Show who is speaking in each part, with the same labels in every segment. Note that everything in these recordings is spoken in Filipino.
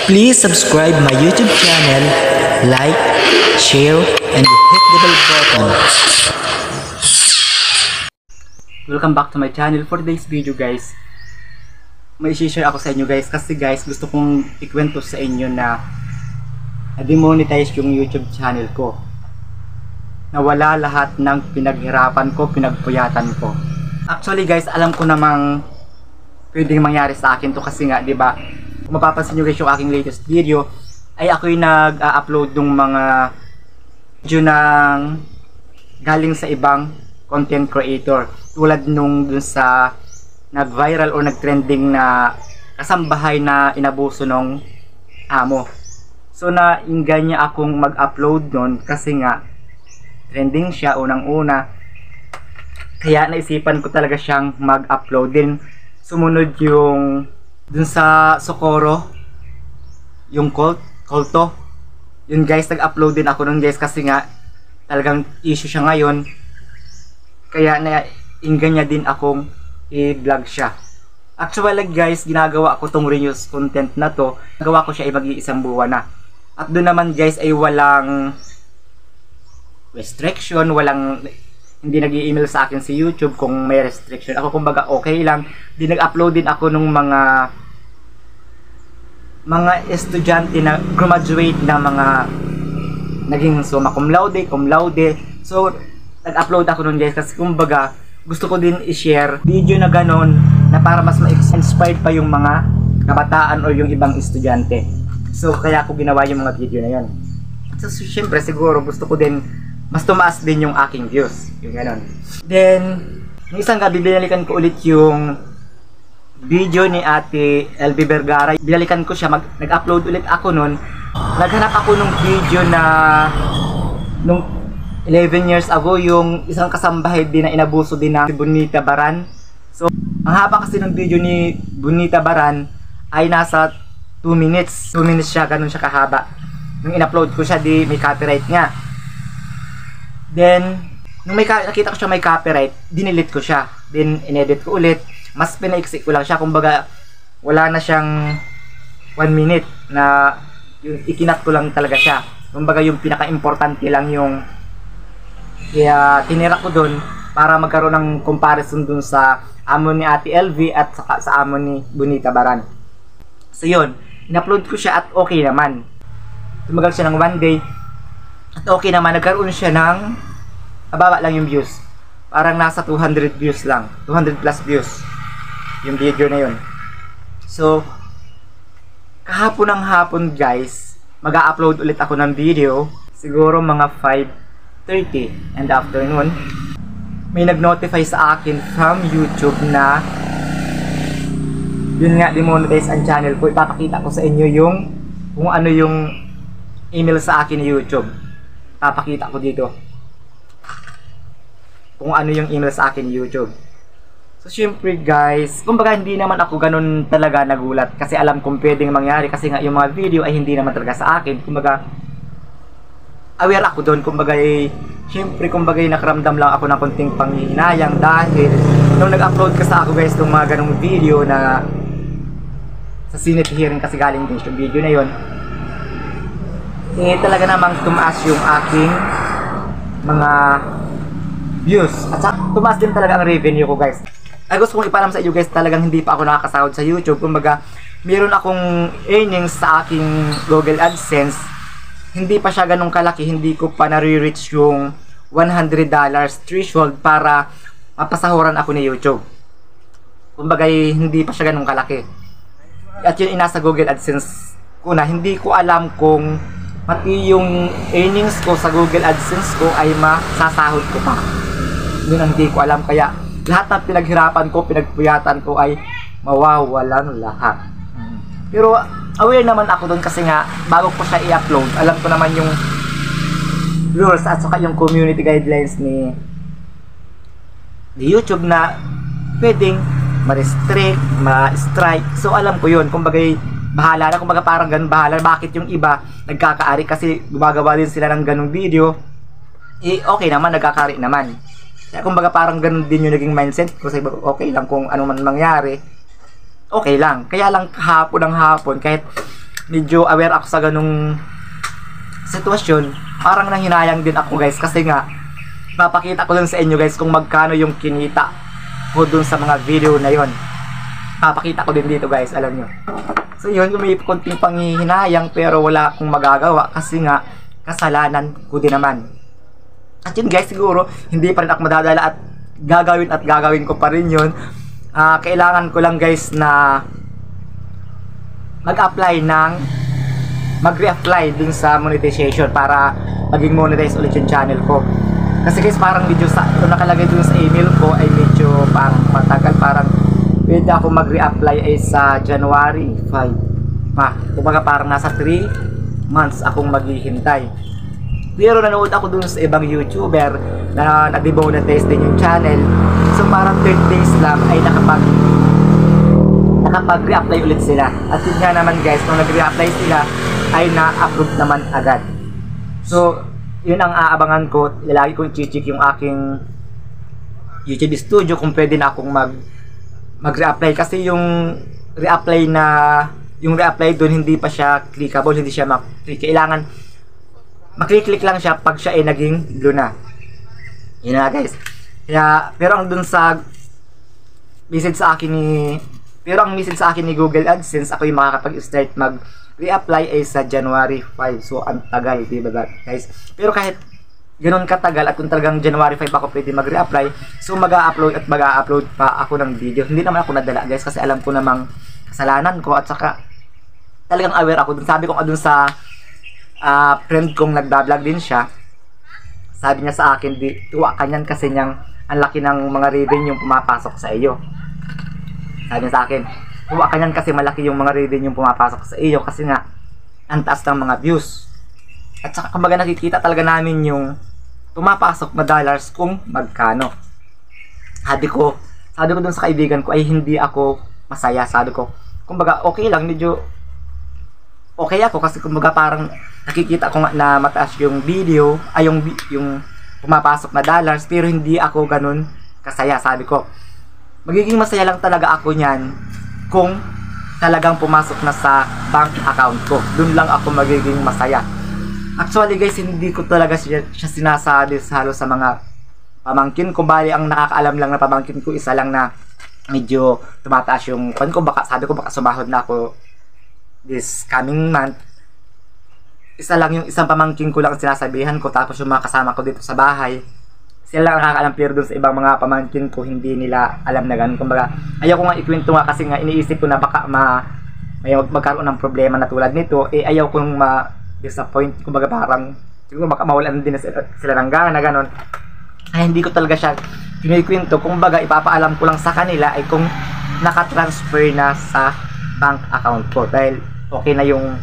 Speaker 1: Please subscribe my YouTube channel, like, share, and hit the bell button.
Speaker 2: Welcome back to my channel. For today's video guys, may i-share ako sa inyo guys kasi guys gusto kong ikwento sa inyo na na-demonetize yung YouTube channel ko. Nawala lahat ng pinaghirapan ko, pinagpuyatan ko. Actually guys, alam ko namang pwedeng mangyari sa akin to kasi nga 'di ba? Kung mapapansin nyo guys yung aking latest video ay ako'y nag-upload ng mga video ng galing sa ibang content creator tulad nung dun sa nag-viral o nag-trending na kasambahay na inabuso ng amo. So nainggan niya akong mag-upload nun kasi nga trending siya unang-una, kaya naisipan ko talaga siyang mag-upload. Din sumunod yung dun sa Socorro, yung Kolto. Yun guys, nag-upload din ako nun guys kasi nga talagang issue siya ngayon. Kaya nainggan niya din akong i-vlog siya. Actually guys, ginagawa ko tong reuse content na to. Nagawa ko siya ay mag-iisang buwan na. At doon naman guys ay walang restriction, hindi nag-i-email sa akin si YouTube kung may restriction. Ako kumbaga okay lang. Di nag-upload din ako nung mga estudyante na graduate na mga naging summa cum laude. So nag-upload ako nun guys kasi kumbaga gusto ko din i-share video na ganon na para mas ma-inspired pa yung mga kabataan o yung ibang estudyante. So kaya ko ginawa yung mga video na yun. So syempre siguro gusto ko din mas tumaas din yung aking views, yung ganon. Then yung isang gabi binalikan ko ulit yung video ni Ate LB Vergara. Binalikan ko siya, nag-upload ulit ako nun. Naghanap ako nung video na nung 11 years ago, yung isang kasambahay din na inabuso din na si Bonita Baran. So ang haba kasi ng video ni Bonita Baran ay nasa 2 minutes. 2 minutes siya, ganun siya kahaba. Nung in-upload ko siya, di may copyright nga. Then nung nakita ko siya may copyright, dinilit ko siya. Then inedit ko ulit. Mas pinaiksi ko lang siya, kumbaga wala na siyang 1 minute na yung ikinat ko lang talaga siya. Kumbaga yung pinaka-importante lang yung kaya tinira ko dun para magkaroon ng comparison dun sa amo ni Ate LV at sa amo ni Bonita Baran. So yun, in-upload ko siya at okay naman. Tumagal siya ng 1 day at okay naman, nagkaroon siya ng mababa lang yung views. Parang nasa 200 views lang, 200 plus views yung video na yun. So kahapon ng hapon guys, mag-a-upload ulit ako ng video. Siguro mga 5:30 and afternoon, may nag-notify sa akin from YouTube na yun nga, demonetize ang channel ko. Ipapakita ko sa inyo yung kung ano yung email sa akin ni YouTube. Ipapakita ko dito kung ano yung email sa akin ni YouTube. So syempre guys, kumbaga hindi naman ako ganun talaga nagulat kasi alam kong pwedeng mangyari kasi nga yung mga video ay hindi naman talaga sa akin. Kumbaga aware ako doon, kumbaga syempre kumbaga nakaramdam lang ako ng konting panghihinayang dahil nung nag-upload ka sa ako guys ng mga ganung video na sa Senate hearing kasi galing din yung video na yon, talaga namang tumaas yung aking mga views at tumaas din talaga ang revenue ko guys. Ay gusto kong ipalam sa inyo guys, talagang hindi pa ako nakakasahod sa YouTube. Kumbaga meron akong earnings sa aking Google AdSense. Hindi pa siya ganun kalaki, hindi ko pa nare-reach yung $100 threshold para mapasahuran ako ni YouTube. Kumbaga hindi pa siya ganun kalaki. At yun inasa Google AdSense ko na hindi ko alam kung pati yung earnings ko sa Google AdSense ko ay masasahod ko pa. Yun ang hindi ko alam, kaya lahat ng pinaghirapan ko, pinagpuyatan ko ay mawawalan lahat. Pero aware naman ako doon kasi nga bago ko siya i-upload, alam ko naman yung rules at saka yung community guidelines ni YouTube na pwedeng ma-restrict, ma-strike. So alam ko yun, kumbaga bahala na, kumbaga parang ganun bahala. Bakit yung iba nagkakaari kasi gumagawa din sila ng ganung video, okay naman, nagkakaari naman. Kaya kumbaga parang ganun din yung naging mindset ko, okay lang kung ano man mangyari, okay lang. Kaya lang hapon ng hapon, kahit medyo aware ako sa ganung sitwasyon, parang nanghinayang din ako guys, kasi nga papakita ko dun sa inyo guys kung magkano yung kinita ko dun sa mga video na yon. Papakita ko din dito guys, alam nyo. So yun, may konting panghihinayang pero wala akong magagawa kasi nga kasalanan ko din naman. At yun guys, siguro hindi pa rin ako madadala at gagawin ko pa rin yun. Kailangan ko lang guys na mag-reapply dun sa monetization para maging monetize ulit yung channel ko. Kasi guys, parang medyo ito nakalagay dun sa email ko ay medyo parang matagal, parang pwede ako mag-reapply ay sa January 5 pa. Kumbaga parang nasa 3 months akong maghihintay. Pero nanood ako dun sa ibang YouTuber na nag-demonetize din yung channel. So parang 30 days lang ay nakapag-reapply ulit sila. At yun nga naman guys, nung nag-reapply sila ay na-approve naman agad. So yun ang aabangan ko. Lagi kong i-check yung aking YouTube studio kung pwede na akong mag-reapply, kasi yung reapply doon hindi pa siya clickable, hindi siya kailangan maklik-click lang siya pag siya ay naging blue na. Yun na guys. Kaya, pero ang message sa akin ni Google AdSense, ako yung makakapag-start mag-reapply ay sa January 5. So ang tagal, diba guys? Pero kahit ganoon katagal at kung talagang January 5 ako pwede mag-reapply, so mag-a-upload pa ako ng video. Hindi naman ako nadala guys, kasi alam ko namang kasalanan ko at saka talagang aware ako dun. Sabi ko dun sa friend kong nagbablog din siya, sabi niya sa akin, tuwa ka niyan kasi niyang ang laki ng mga revenue yung pumapasok sa iyo. Sabi niya sa akin, tuwa ka niyan kasi malaki yung mga revenue yung pumapasok sa iyo kasi nga ang taas ng mga views. At saka kumbaga nakikita talaga namin yung pumapasok na dollars kung magkano. Sabi ko dun sa kaibigan ko ay hindi ako masaya. Sabi ko, kumbaga okay lang, medyo okay ako kasi kumbaga parang nakikita ko nga na mataas yung video, ay yung pumapasok na dollars, pero hindi ako ganun kasaya. Sabi ko, magiging masaya lang talaga ako niyan kung talagang pumasok na sa bank account ko. Dun lang ako magiging masaya. Actually guys, hindi ko talaga siya sinasabi halos sa mga pamangkin ko. Bali, ang nakakaalam lang na pamangkin ko, isa lang na medyo tumataas yung pan ko. Sabi ko baka sumahod na ako this coming month. Isa lang yung isang pamangkin ko lang sinasabihan ko, tapos yung mga kasama ko dito sa bahay, sila lang nakakaalam, pero dun sa ibang mga pamangkin ko hindi nila alam na ganun. Kumbaga ayaw ko nga ikwento nga kasi nga iniisip ko na baka may magkaroon ng problema na tulad nito, ayaw kong ma-disappoint. Kumbaga parang siguro baka mawalan din sila ng gana, ganun. Ay hindi ko talaga siya kinikwento. Kumbaga ipapaalam ko lang sa kanila ay kung nakatransfer na sa bank account ko, dahil okay na yung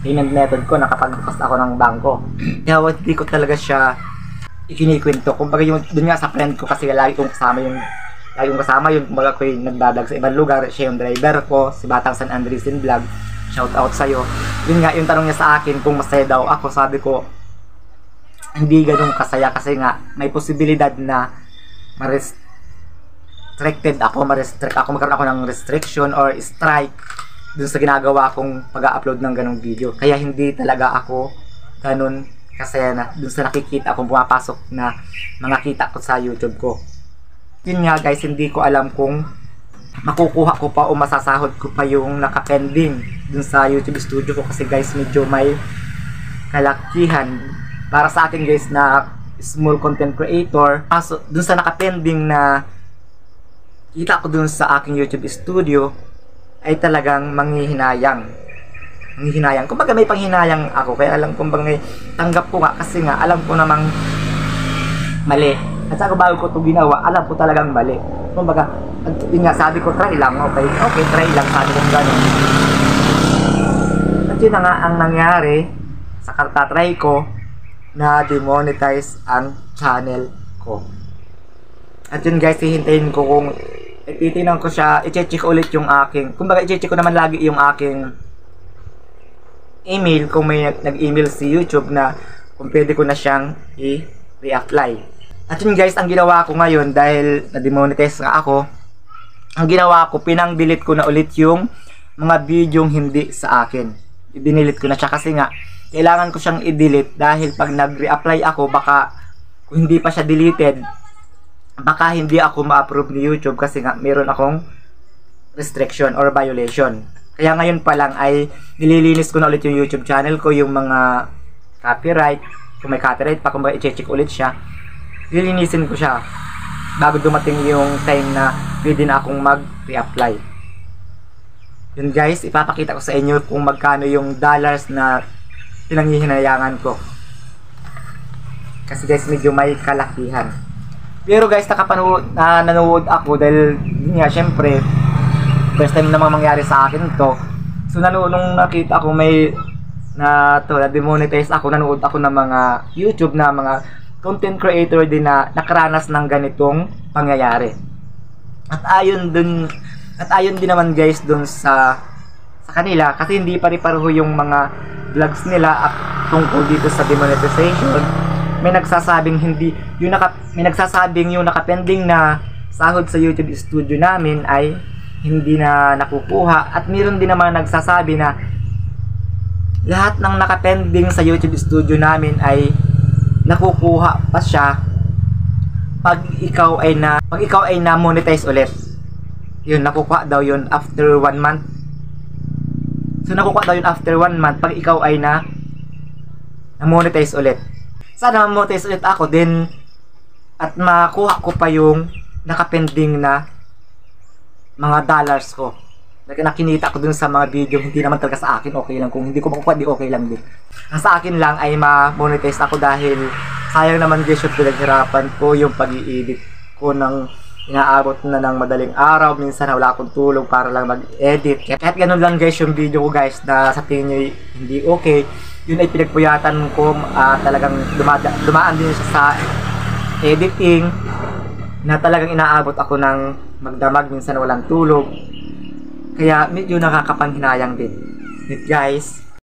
Speaker 2: payment method ko, nakapagbukas ako ng bangko. Kaya hindi ko talaga siya ikinikwento. Kumbaga yung dun nga sa friend ko, kasi lagi kong kasama yung kumbaga ko yung nagdadag sa ibang lugar, siya yung driver ko, si Batang San Andresin Vlog, shout out sa'yo. Yun nga yung tanong niya sa akin kung masaya daw ako. Sabi ko hindi ganun kasaya, kasi nga may posibilidad na ma-restrict ako, magkaroon ako ng restriction or strike dun sa ginagawa kong pag-upload ng ganung video. Kaya hindi talaga ako ganun kasaya na dun sa nakikita akong pumapasok na mga kita ko sa YouTube ko. Yun nga guys, hindi ko alam kung makukuha ko pa o masasahod ko pa yung nakapending dun sa YouTube studio ko, kasi guys medyo may kalakihan para sa akin guys na small content creator. Kaso dun sa nakapending na kita ko dun sa aking YouTube studio ay talagang manghihinayang. Kumbaga may panghinayang ako, kaya alam kong bagay tanggap ko nga, kasi nga alam ko namang mali. At saka bago ko ito ginawa, alam ko talagang mali. Kumbaga, yun nga, sabi ko try lang, okay, try lang, sabi ko gano'n. At yun na nga ang nangyari sa kartatry ko, na demonetize ang channel ko. At yun guys, hihintayin ko kung titingnan ko siya, i-check ulit yung aking, kumbaga i-check ko naman lagi yung aking email kung may nag-email si YouTube na kung pwede ko na siyang i-reapply. At yun guys, ang ginawa ko ngayon, dahil na-demonetize nga ako, ang ginawa ko, pinang-delete ko na ulit yung mga videong hindi sa akin. I-delete ko na siya kasi nga kailangan ko siyang i-delete dahil pag nag-reapply ako, baka kung hindi pa siya deleted, baka hindi ako ma-approve ni YouTube kasi nga meron akong restriction or violation. Kaya ngayon pa lang ay nililinis ko na ulit yung YouTube channel ko, yung mga copyright, kung may copyright pa, kung i-check ulit siya, lilinisin ko siya bago dumating yung time na pwede na akong mag-reapply. Yun guys, ipapakita ko sa inyo kung magkano yung dollars na pinanghihinayangan ko. Kasi guys, medyo may kalakihan. Pero guys, nanood ako dahil yun nga, syempre first time naman mangyari sa akin to. So nung nakita ko may na demonetize ako, nanood ako ng mga YouTube na mga content creator din na nakaranas ng ganitong pangyayari. At ayon din naman guys dun sa kanila, kasi hindi pare-pareho yung mga vlogs nila at tungkol dito sa demonetization. May nagsasabing yung nakapending na sahod sa YouTube studio namin ay hindi na nakukuha, at meron din naman nagsasabi na lahat ng nakapending sa YouTube studio namin ay nakukuha pa siya pag ikaw ay na monetize ulit. Yun, nakukuha daw yun after 1 month. So nakukuha daw yun after 1 month pag ikaw ay na monetize ulit. Sana monetize ulit ako din at makuha ko pa yung nakapending na mga dollars ko. Nakinita ko dun sa mga video, hindi naman talaga sa akin, okay lang. Kung hindi ko makukuha, di okay lang din. Ang sa akin lang ay ma-monetize ako dahil sayang naman guys yung pinaghirapan ko, yung pag-i-edit ko ng inaabot na ng madaling araw. Minsan wala akong tulog para lang mag-edit. Kahit ganun lang guys yung video ko guys na sa tingin nyo hindi okay, yun ay pinagpuyatan ko, talagang dumaan din siya sa editing na talagang inaabot ako ng magdamag, minsan walang tulog. Kaya medyo nakakapanghinayang din. Guys,